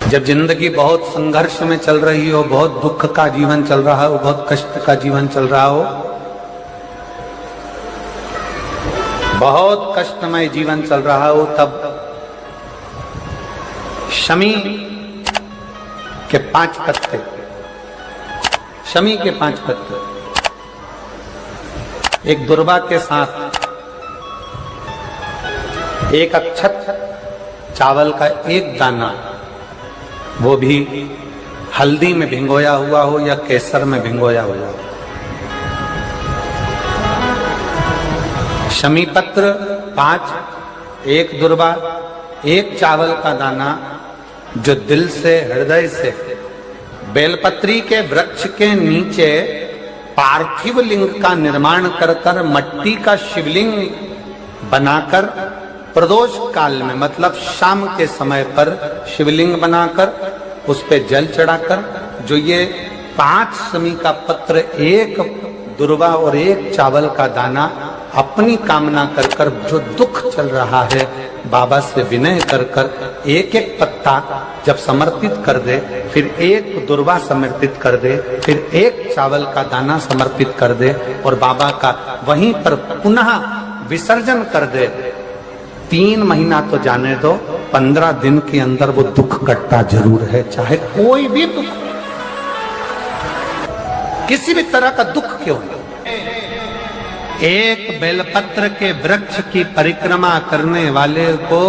जब जिंदगी बहुत संघर्ष में चल रही हो, बहुत दुख का जीवन चल रहा हो, बहुत कष्ट का जीवन चल रहा हो, बहुत कष्टमय जीवन चल रहा हो, तब शमी के 5 पत्ते, शमी के 5 पत्ते एक दुर्वा के साथ एक अक्षत चावल का एक दाना, वो भी हल्दी में भिंगोया हुआ हो या केसर में भिंगोया हुआ हो। शमी पत्र 5, एक दुर्वा, एक चावल का दाना, जो दिल से हृदय से बेलपत्री के वृक्ष के नीचे पार्थिव लिंग का निर्माण कर कर मट्टी का शिवलिंग बनाकर प्रदोष काल में, मतलब शाम के समय पर शिवलिंग बनाकर उस पे जल चढ़ाकर, जो ये 5 शमी का पत्र, एक दुर्वा और एक चावल का दाना, अपनी कामना कर कर, जो दुख चल रहा है बाबा से विनय कर कर एक एक पत्ता जब समर्पित कर दे, फिर एक दुर्वा समर्पित कर दे, फिर एक चावल का दाना समर्पित कर दे और बाबा का वहीं पर पुनः विसर्जन कर दे, 3 महीना तो जाने दो, 15 दिन के अंदर वो दुख कटता जरूर है, चाहे कोई भी दुख, किसी भी तरह का दुख क्यों न। एक बेलपत्र के वृक्ष की परिक्रमा करने वाले को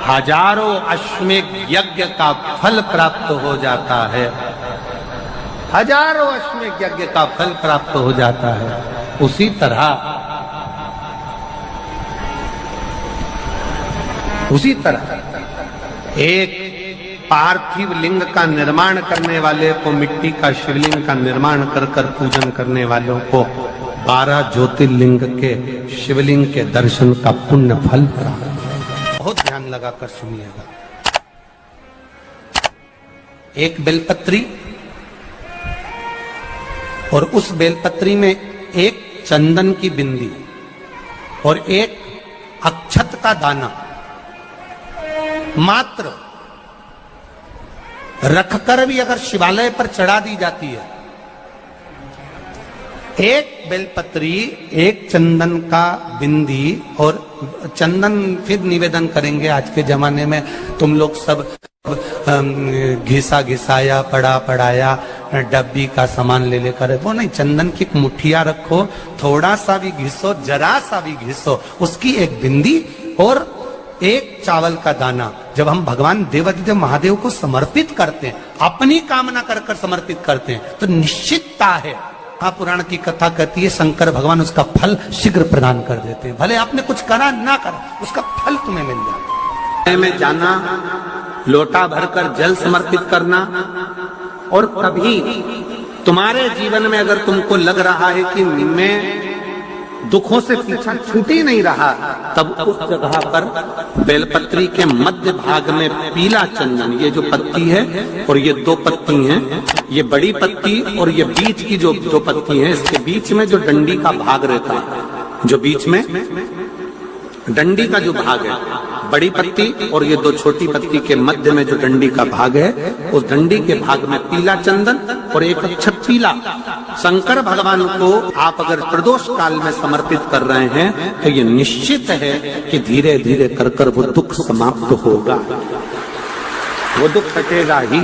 हजारों अश्वमेध यज्ञ का फल प्राप्त हो जाता है, हजारों अश्वमेध यज्ञ का फल प्राप्त हो जाता है। उसी तरह एक पार्थिव लिंग का निर्माण करने वाले को, मिट्टी का शिवलिंग का निर्माण कर कर पूजन करने वालों को 12 ज्योतिर्लिंग के शिवलिंग के दर्शन का पुण्य फल प्राप्त। बहुत ध्यान लगाकर सुनिएगा। एक बेलपत्री और उस बेलपत्री में एक चंदन की बिंदी और एक अक्षत का दाना मात्र रखकर भी अगर शिवालय पर चढ़ा दी जाती है, एक बेलपत्री, एक चंदन का बिंदी, और चंदन फिर निवेदन करेंगे। आज के जमाने में तुम लोग सब घिसा घिसाया, पड़ा पड़ाया, डब्बी का सामान ले लेकर, वो नहीं, चंदन की मुठिया रखो, थोड़ा सा भी घिसो, जरा सा भी घिसो, उसकी एक बिंदी और एक चावल का दाना, जब हम भगवान देवाधिदेव महादेव को समर्पित करते हैं, अपनी कामना कर कर समर्पित करते हैं, तो निश्चितता है। महापुराण की कथा कहती है शंकर भगवान उसका फल शीघ्र प्रदान कर देते हैं। भले आपने कुछ करा ना करा, उसका फल तुम्हें मिल जाता है। में जाना, लोटा भरकर जल समर्पित करना, और कभी तुम्हारे जीवन में अगर तुमको लग रहा है कि मैं दुखों से पीछा छूट ही नहीं रहा, तब उस जगह पर बेलपत्री के मध्य भाग में पीला चंदन, ये जो पत्ती है और ये 2 पत्ती हैं, ये बड़ी पत्ती और ये बीच की जो 2 पत्ती है, इसके बीच में जो डंडी का भाग रहता है, जो बीच में डंडी का जो भाग है, बड़ी पत्ती और ये 2 छोटी पत्ती के मध्य में जो डंडी का भाग है, उस डंडी के भाग में पीला चंदन और एक अक्षत पीला, शंकर भगवान को आप अगर प्रदोष काल में समर्पित कर रहे हैं, तो ये निश्चित है कि धीरे धीरे कर कर वो दुख समाप्त होगा, वो दुख हटेगा ही।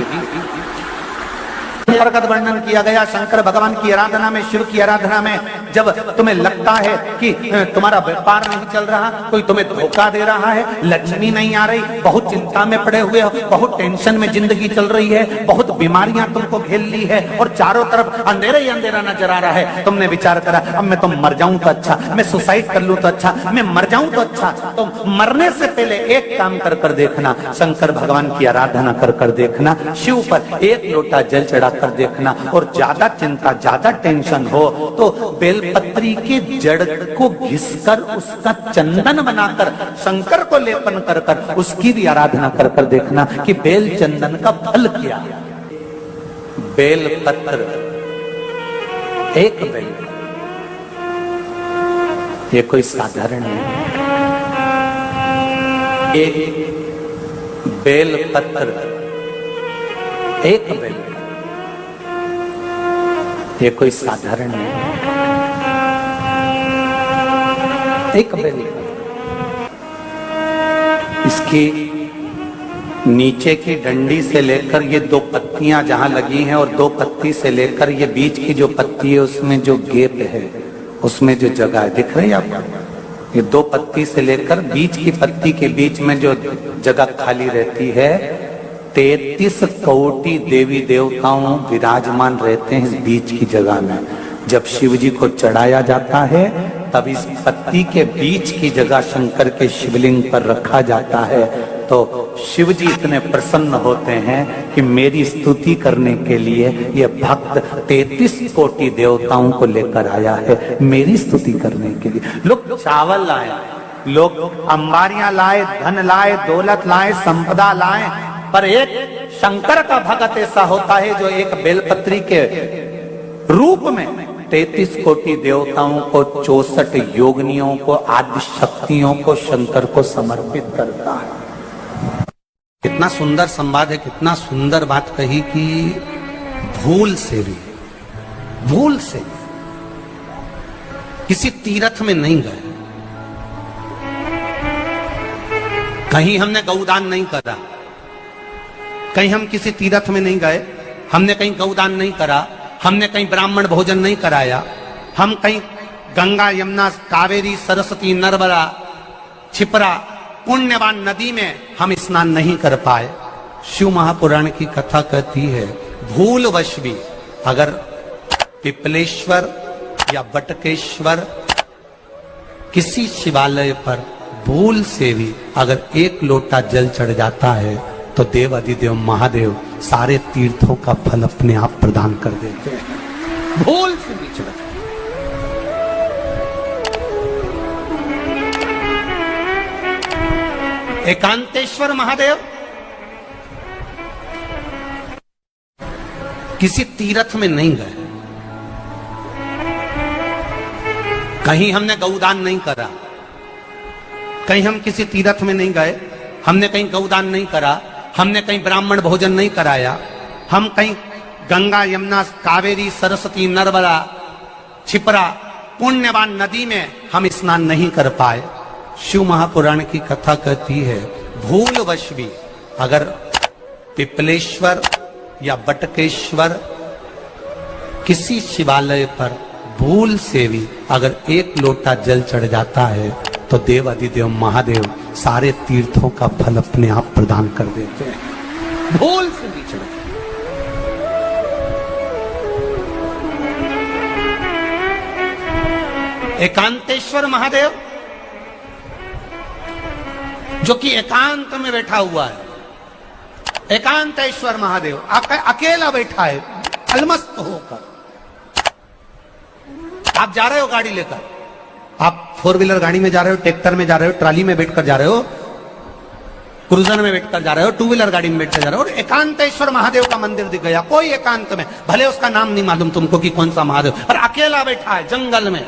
प्रगत वर्णन किया गया शंकर भगवान की आराधना में, शिव की आराधना में, जब तुम्हें लगता है कि तुम्हारा व्यापार नहीं चल रहा, कोई तुम्हें धोखा दे रहा है, लक्ष्मी नहीं आ रही, बहुत चिंता में पड़े हुए हो, बहुत टेंशन में जिंदगी चल रही है, बहुत बीमारियां तुमको घेर ली है और चारों तरफ अंधेरा ही अंधेरा नजर आ रहा है, तुमने विचार करा अब मैं तो मर जाऊं तो अच्छा, मैं सुसाइड कर लूं तो अच्छा, मैं मर जाऊं तो अच्छा, तो मरने से पहले एक काम कर कर देखना, शंकर भगवान की आराधना कर कर देखना, शिव पर एक लोटा जल चढ़ा कर देखना, और ज्यादा चिंता, ज्यादा टेंशन हो तो बेलपत्री के जड़ को घिसकर उसका चंदन बनाकर शंकर को लेपन कर कर उसकी भी आराधना कर कर देखना कि बेल चंदन का फल क्या। बेलपत्र, एक बेल, ये कोई साधारण नहीं, एक बेलपत्र एक बेल, ये कोई साधारण नहीं, एक बेल। इसकी नीचे की डंडी से लेकर ये दो पत्तियां जहां लगी हैं और दो पत्ती से लेकर ये बीच की जो पत्ती है उसमें जो गैप है, उसमें जो जगह है, दिख रही है आपको? ये दो पत्ती से लेकर बीच की पत्ती के बीच में जो जगह खाली रहती है, 33 कोटि देवी देवताओं विराजमान रहते हैं इस बीच की जगह में। जब शिव जी को चढ़ाया जाता है तब इस पत्ती के बीच की जगह शंकर के शिवलिंग पर रखा जाता है, तो शिव जी इतने प्रसन्न होते हैं कि मेरी स्तुति करने के लिए ये भक्त 33 कोटि देवताओं को लेकर आया है, मेरी स्तुति करने के लिए। लोग चावल लाए, लोग अंबारियां लाए, धन लाए, दौलत लाए, संपदा लाए, पर एक शंकर का भक्त ऐसा होता है जो एक बेलपत्री के रूप में 33 कोटि देवताओं को, 64 योगिनियों को, आदि शक्तियों को शंकर को समर्पित करता है। कितना सुंदर संवाद है, कितना सुंदर बात कही कि भूल से भी, भूल से किसी तीर्थ में नहीं गए, कहीं हमने गौदान नहीं करा, कहीं हम किसी तीर्थ में नहीं गए, हमने कहीं गौदान नहीं करा, हमने कहीं ब्राह्मण भोजन नहीं कराया, हम कहीं गंगा यमुना कावेरी सरस्वती नर्मदा छिपरा पुण्यवान नदी में हम स्नान नहीं कर पाए। शिव महापुराण की कथा कहती है भूलवश भी अगर पिपलेश्वर या बटकेश्वर किसी शिवालय पर भूल से भी अगर एक लोटा जल चढ़ जाता है तो देव अधिदेव महादेव सारे तीर्थों का फल अपने आप प्रदान कर देते हैं। भूल से भी चढ़, एकांतेश्वर महादेव किसी तीर्थ में नहीं गए, कहीं हमने गौदान नहीं करा, कहीं हम किसी तीर्थ में नहीं गए, हमने कहीं गौदान नहीं करा, हमने कहीं ब्राह्मण भोजन नहीं कराया, हम कहीं गंगा यमुना कावेरी सरस्वती नर्मदा छिपरा पुण्यवान नदी में हम स्नान नहीं कर पाए। शिव महापुराण की कथा कहती है भूलवश भी अगर पिपलेश्वर या बटकेश्वर किसी शिवालय पर भूल से भी अगर एक लोटा जल चढ़ जाता है तो देव अधिदेव महादेव सारे तीर्थों का फल अपने आप प्रदान कर देते हैं। भूल से भी चढ़, एकांतेश्वर महादेव जो कि एकांत में बैठा हुआ है, एकांतेश्वर महादेव अकेला बैठा है अलमस्त होकर। आप जा रहे हो गाड़ी लेकर, आप 4 व्हीलर गाड़ी में जा रहे हो, ट्रैक्टर में जा रहे हो, ट्राली में बैठकर जा रहे हो, क्रूजर में बैठकर जा रहे हो, 2 व्हीलर गाड़ी में बैठकर जा रहे हो, और एकांतेश्वर महादेव का मंदिर दिख गया, कोई एकांत में, भले उसका नाम नहीं मालूम तुमको कि कौन सा महादेव, पर अकेला बैठा है जंगल में,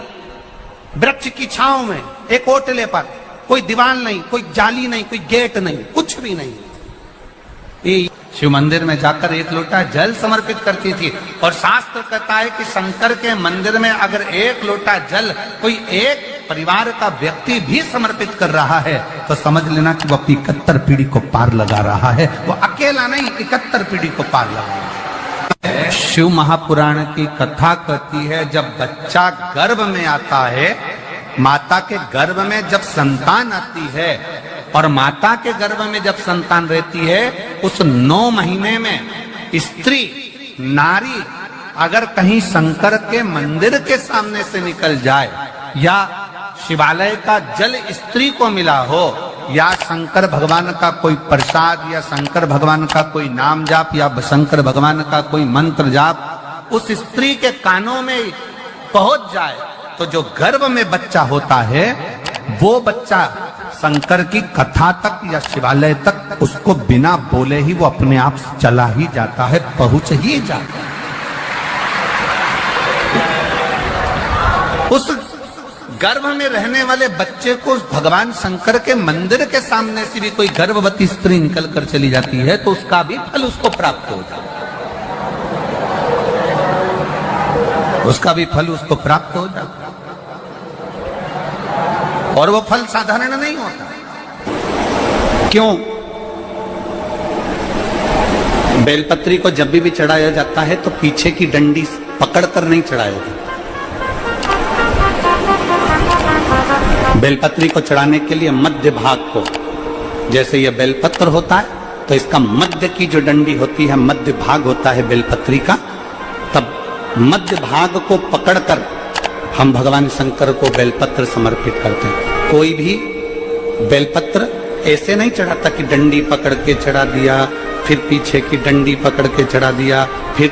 वृक्ष की छांव में, एक ओटले पर, कोई दीवार नहीं, कोई जाली नहीं, कोई गेट नहीं, कुछ भी नहीं। शिव मंदिर में जाकर एक लोटा जल समर्पित करती थी, और शास्त्र कहता है कि शंकर के मंदिर में अगर एक लोटा जल कोई एक परिवार का व्यक्ति भी समर्पित कर रहा है तो समझ लेना कि वो अपनी 71 पीढ़ी को पार लगा रहा है। वो अकेला नहीं, 71 पीढ़ी को पार लगा रहा है। शिव महापुराण की कथा कहती है जब बच्चा गर्भ में आता है, माता के गर्भ में जब संतान आती है और माता के गर्भ में जब संतान रहती है, उस 9 महीने में स्त्री नारी अगर कहीं शंकर के मंदिर के सामने से निकल जाए, या शिवालय का जल स्त्री को मिला हो, या शंकर भगवान का कोई प्रसाद, या शंकर भगवान का कोई नाम जाप, या शंकर भगवान का कोई मंत्र जाप उस स्त्री के कानों में पहुंच जाए, तो जो गर्भ में बच्चा होता है वो बच्चा शंकर की कथा तक या शिवालय तक उसको बिना बोले ही वो अपने आप चला ही जाता है, पहुंच ही जाता है। उस गर्भ में रहने वाले बच्चे को भगवान शंकर के मंदिर के सामने से भी कोई गर्भवती स्त्री निकल कर चली जाती है तो उसका भी फल उसको प्राप्त हो जाता है। उसका भी फल उसको प्राप्त हो जाता, और वो फल साधारण नहीं होता। क्यों? बेलपत्री को जब भी चढ़ाया जाता है तो पीछे की डंडी पकड़कर नहीं चढ़ाया जाता। बेलपत्री को चढ़ाने के लिए मध्य भाग को, जैसे यह बेलपत्र होता है तो इसका मध्य की जो डंडी होती है, मध्य भाग होता है बेलपत्री का, तब मध्य भाग को पकड़कर हम भगवान शंकर को बेलपत्र समर्पित करते हैं। कोई भी बेलपत्र ऐसे नहीं चढ़ाता कि डंडी पकड़ के चढ़ा दिया, फिर पीछे की डंडी पकड़ के चढ़ा दिया, फिर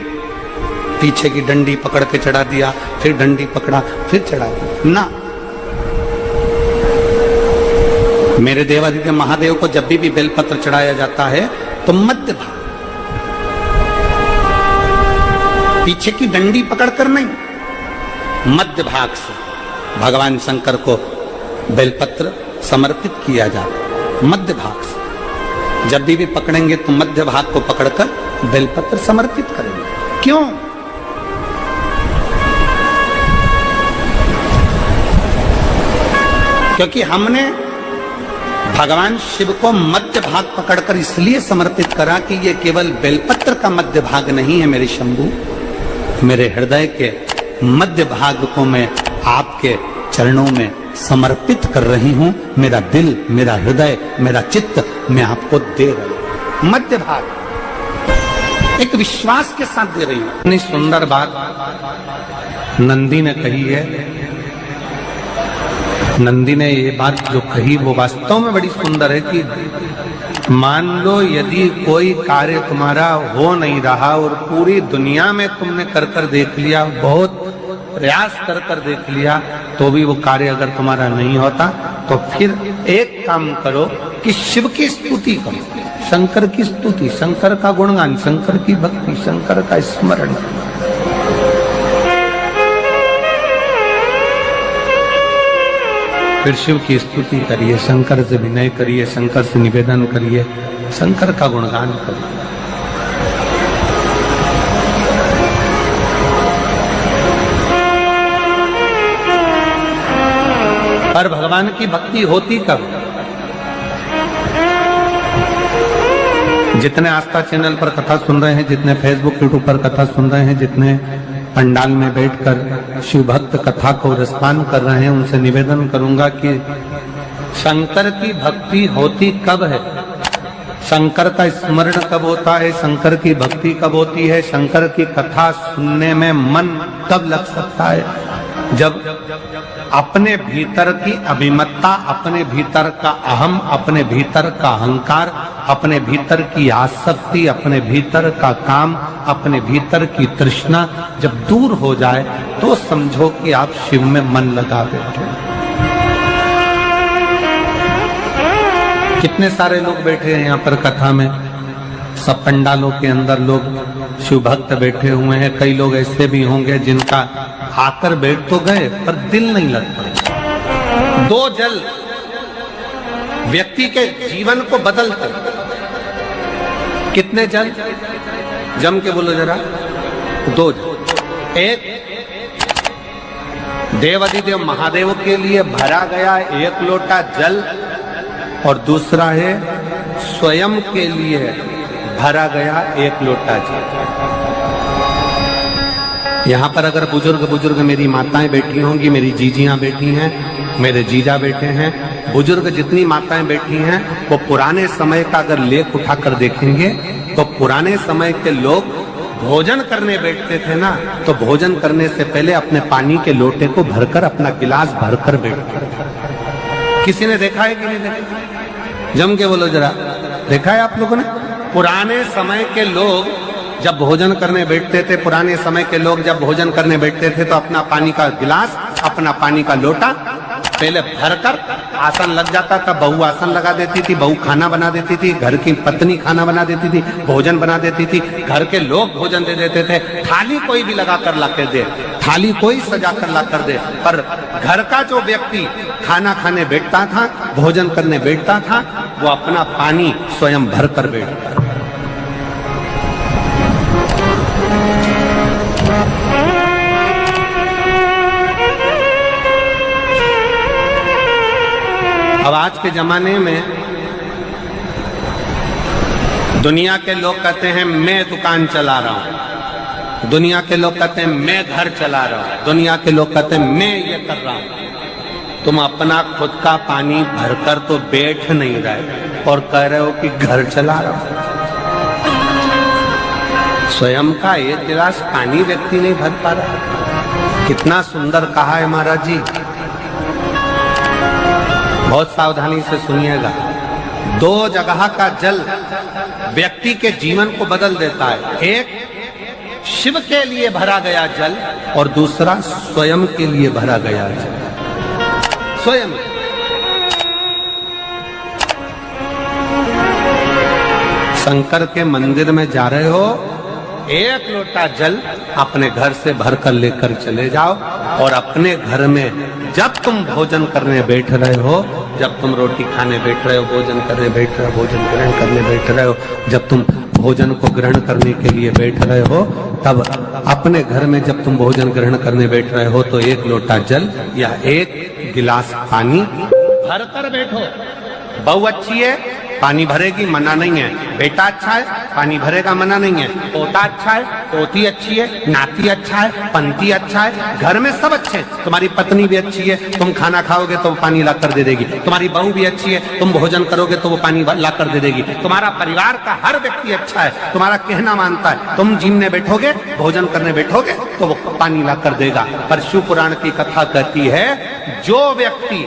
पीछे की डंडी पकड़ के चढ़ा दिया, फिर डंडी पकड़ा, फिर चढ़ा दिया ना। मेरे देवादिदेव महादेव को जब भी बेलपत्र चढ़ाया जाता है तो मध्य भाग, पीछे की डंडी पकड़कर नहीं, मध्य भाग से भगवान शंकर को बेलपत्र समर्पित किया जाता। मध्य भाग से जब भी पकड़ेंगे तो मध्य भाग को पकड़कर बेलपत्र समर्पित करेंगे। क्यों? क्योंकि हमने भगवान शिव को मध्य भाग पकड़कर इसलिए समर्पित करा कि ये केवल बेलपत्र का मध्य भाग नहीं है मेरे शंभू, मेरे हृदय के मध्य भाग को मैं आपके चरणों में समर्पित कर रही हूं। मेरा दिल, मेरा हृदय, मेरा चित्त मैं आपको दे रही हूं। मध्य भाग एक विश्वास के साथ दे रही हूं। इतनी सुंदर बात नंदी ने कही है। नंदी ने ये बात जो कही वो वास्तव में बड़ी सुंदर है कि मान लो यदि कोई कार्य तुम्हारा हो नहीं रहा और पूरी दुनिया में तुमने कर कर देख लिया, बहुत प्रयास कर कर देख लिया, तो भी वो कार्य अगर तुम्हारा नहीं होता, तो फिर एक काम करो कि शिव की स्तुति करो, शंकर की स्तुति, शंकर का गुणगान, शंकर की भक्ति, शंकर का स्मरण। फिर शिव की स्तुति करिए, शंकर से विनय करिए, शंकर से निवेदन करिए, शंकर का गुणगान करिए। पर भगवान की भक्ति होती कब? जितने आस्था चैनल पर कथा सुन रहे हैं, जितने फेसबुक यूट्यूब पर कथा सुन रहे हैं, जितने पंडाल में बैठकर शिव भक्त कथा को रसपान कर रहे हैं, उनसे निवेदन करूंगा कि शंकर की भक्ति होती कब है, शंकर का स्मरण कब होता है, शंकर की भक्ति कब होती है, शंकर की कथा सुनने में मन कब लग सकता है? जब अपने भीतर की अभिमत्ता, अपने भीतर का अहम, अपने भीतर का अहंकार, अपने भीतर की आसक्ति, अपने भीतर का काम, अपने भीतर की तृष्णा जब दूर हो जाए तो समझो कि आप शिव में मन लगा बैठे। कितने सारे लोग बैठे हैं यहाँ पर कथा में, सब पंडालों के अंदर लोग शिव भक्त बैठे हुए हैं। कई लोग ऐसे भी होंगे जिनका आकर बैठ तो गए पर दिल नहीं लग पाए। दो जल व्यक्ति के जीवन को बदलते। कितने जल? जम के बोलो जरा। दो जल। एक देवादिदेव महादेव के लिए भरा गया एक लोटा जल, और दूसरा है स्वयं के लिए भरा गया एक लोटा जल। यहाँ पर अगर बुजुर्ग मेरी माताएं बैठी होंगी, मेरी जीजियां बैठी हैं, मेरे जीजा बैठे हैं, बुजुर्ग जितनी माताएं बैठी हैं, वो पुराने समय का अगर लेख उठाकर देखेंगे तो पुराने समय के लोग भोजन करने बैठते थे ना, तो भोजन करने से पहले अपने पानी के लोटे को भरकर, अपना गिलास भरकर बैठते थे। किसी ने देखा है कि नहीं देखा? जम के बोलो जरा, देखा है आप लोगों ने? पुराने समय के लोग जब भोजन करने बैठते थे, पुराने समय के लोग जब भोजन करने बैठते थे तो अपना पानी का गिलास, अपना पानी का लोटा पहले भरकर आसन लग जाता था। बहू आसन लगा देती थी, बहू खाना बना देती थी, घर की पत्नी खाना बना देती थी, भोजन बना देती थी, घर के लोग भोजन दे देते थे। थाली कोई भी लगा कर ला कर दे, थाली कोई सजा कर ला कर दे, पर घर का जो व्यक्ति खाना खाने बैठता था, भोजन करने बैठता था, वो अपना पानी स्वयं भर कर बैठता। आज के जमाने में दुनिया के लोग कहते हैं मैं दुकान चला रहा हूं, दुनिया के लोग कहते हैं मैं घर चला रहा हूं, दुनिया के लोग कहते हैं मैं ये कर रहा हूं। तुम अपना खुद का पानी भरकर तो बैठ नहीं रहे और कह रहे हो कि घर चला रहा हूं। स्वयं का एक गिलास पानी व्यक्ति नहीं भर पा रहा। कितना सुंदर कहा है महाराज जी, बहुत सावधानी से सुनिएगा। दो जगह का जल व्यक्ति के जीवन को बदल देता है। एक शिव के लिए भरा गया जल और दूसरा स्वयं के लिए भरा गया जल। स्वयं शंकर के मंदिर में जा रहे हो, एक लोटा जल अपने घर से भरकर लेकर चले जाओ और अपने घर में जब तुम भोजन करने बैठ रहे हो, जब तुम रोटी खाने बैठ रहे हो, भोजन करने बैठ रहे हो, भोजन ग्रहण करने बैठ रहे हो, जब तुम भोजन को ग्रहण करने के लिए बैठ रहे हो, तब अपने घर में जब तुम भोजन ग्रहण करने बैठ रहे हो तो एक लोटा जल या एक गिलास पानी भरकर बैठो। बहू अच्छी है, पानी भरेगी, मना नहीं है। बेटा अच्छा है, पानी भरेगा, मना नहीं है। पोता अच्छा है, पोती अच्छी है, नाती अच्छा है, पंती अच्छा है, घर में सब अच्छे। तुम्हारी पत्नी भी अच्छी है, तुम खाना खाओगे तो वो पानी ला कर दे देगी। तुम्हारी बहू भी अच्छी है, तुम भोजन करोगे तो वो पानी ला कर दे देगी। तुम्हारा परिवार का हर व्यक्ति अच्छा है, तुम्हारा कहना मानता है। तुम जिमने बैठोगे, भोजन करने बैठोगे तो वो पानी ला कर देगा। पर शिव पुराण की कथा कहती है, जो व्यक्ति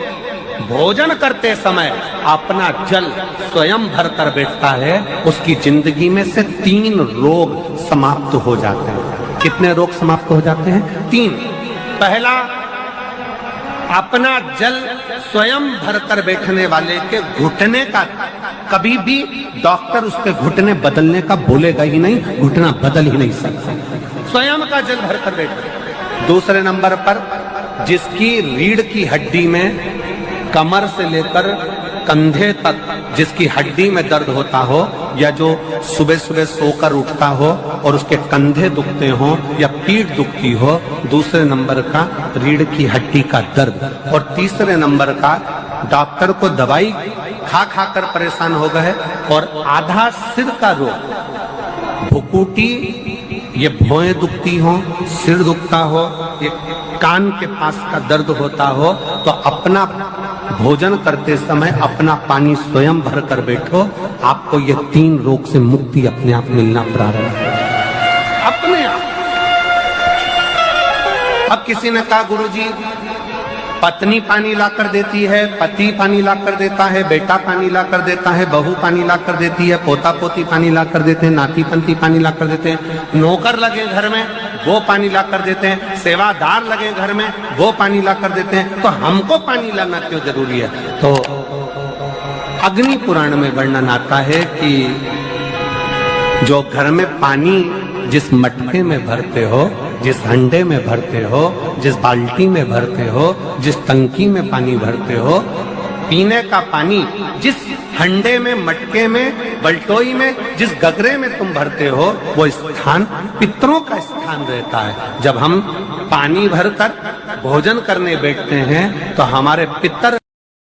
भोजन करते समय अपना जल स्वयं भर कर बैठता है, उसकी जिंदगी में से 3 रोग समाप्त हो जाते हैं। कितने रोग समाप्त हो जाते हैं? 3। पहला, अपना जल स्वयं भर कर बैठने वाले के घुटने का कभी भी डॉक्टर उसके घुटने बदलने का बोलेगा ही नहीं, घुटना बदल ही नहीं सकता। स्वयं का जल भर कर बैठे। दूसरे नंबर पर, जिसकी रीढ़ की हड्डी में कमर से लेकर कंधे तक जिसकी हड्डी में दर्द होता हो, या जो सुबह सुबह सोकर उठता हो और उसके कंधे दुखते हो या पीठ दुखती हो। दूसरे नंबर का रीढ़ की हड्डी का दर्द। और तीसरे नंबर का, डॉक्टर को दवाई खा खा कर परेशान हो गए और आधा सिर का रोग, भुकुटी, ये भौएं दुखती हो, सिर दुखता हो, ये कान के पास का दर्द होता हो, तो अपना भोजन करते समय अपना पानी स्वयं भर कर बैठो। आपको ये 3 रोग से मुक्ति अपने आप मिलना प्रारंभ हो, अपने आप। अब किसी ने कहा, गुरुजी पत्नी पानी ला कर देती है, पति पानी ला कर देता है, बेटा पानी ला कर देता है, बहू पानी ला कर देती है, पोता पोती पानी ला कर देते हैं, नाती पंती पानी ला कर देते हैं, नौकर लगे घर में वो पानी ला कर देते हैं, सेवादार लगे घर में वो पानी ला कर देते हैं, तो हमको पानी लाना क्यों जरूरी है? तो अग्नि पुराण में वर्णन आता है कि जो घर में पानी जिस मटके में भरते हो, जिस हंडे में भरते हो, जिस बाल्टी में भरते हो, जिस टंकी में पानी भरते हो, पीने का पानी जिस हंडे में, मटके में, बल्टोई में, जिस गगरे में तुम भरते हो, वो स्थान पितरों का स्थान रहता है। जब हम पानी भरकर भोजन करने बैठते हैं तो हमारे पितर